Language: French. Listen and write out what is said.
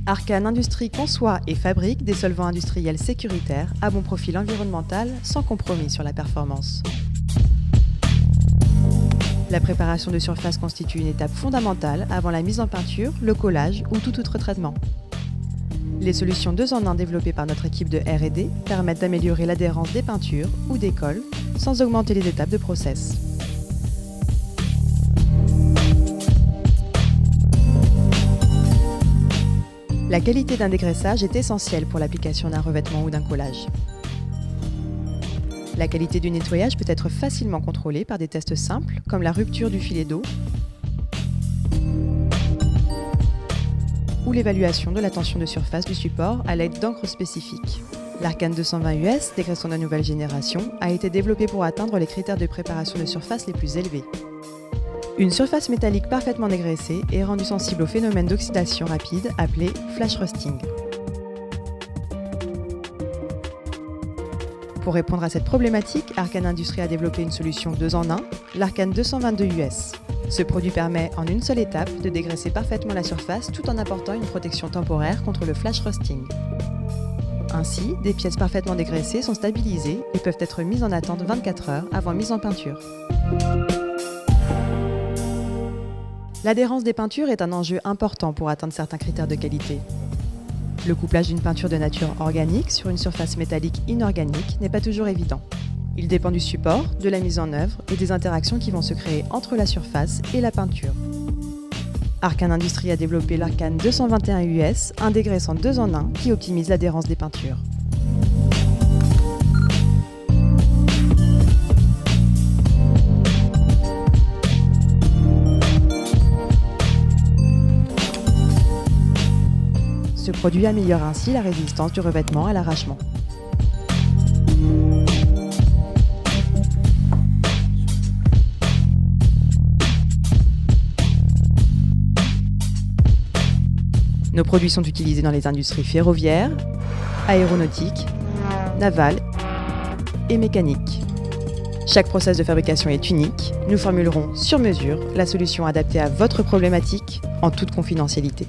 Arcan Industrie conçoit et fabrique des solvants industriels sécuritaires à bon profil environnemental sans compromis sur la performance. La préparation de surface constitue une étape fondamentale avant la mise en peinture, le collage ou tout autre traitement. Les solutions 2 en 1 développées par notre équipe de R&D permettent d'améliorer l'adhérence des peintures ou des colles sans augmenter les étapes de process. La qualité d'un dégraissage est essentielle pour l'application d'un revêtement ou d'un collage. La qualité du nettoyage peut être facilement contrôlée par des tests simples comme la rupture du filet d'eau ou l'évaluation de la tension de surface du support à l'aide d'encre spécifique. L'Arcan 220 US, dégraissant de nouvelle génération, a été développé pour atteindre les critères de préparation de surface les plus élevés. Une surface métallique parfaitement dégraissée est rendue sensible au phénomène d'oxydation rapide appelé flash rusting. Pour répondre à cette problématique, Arcan Industrie a développé une solution 2 en 1, l'Arcan 222 US. Ce produit permet en une seule étape de dégraisser parfaitement la surface tout en apportant une protection temporaire contre le flash rusting. Ainsi, des pièces parfaitement dégraissées sont stabilisées et peuvent être mises en attente 24 heures avant mise en peinture. L'adhérence des peintures est un enjeu important pour atteindre certains critères de qualité. Le couplage d'une peinture de nature organique sur une surface métallique inorganique n'est pas toujours évident. Il dépend du support, de la mise en œuvre et des interactions qui vont se créer entre la surface et la peinture. Arcan Industrie a développé l'Arcan 221 US, un dégraissant 2 en 1 qui optimise l'adhérence des peintures. Ce produit améliore ainsi la résistance du revêtement à l'arrachement. Nos produits sont utilisés dans les industries ferroviaires, aéronautiques, navales et mécaniques. Chaque process de fabrication est unique. Nous formulerons sur mesure la solution adaptée à votre problématique en toute confidentialité.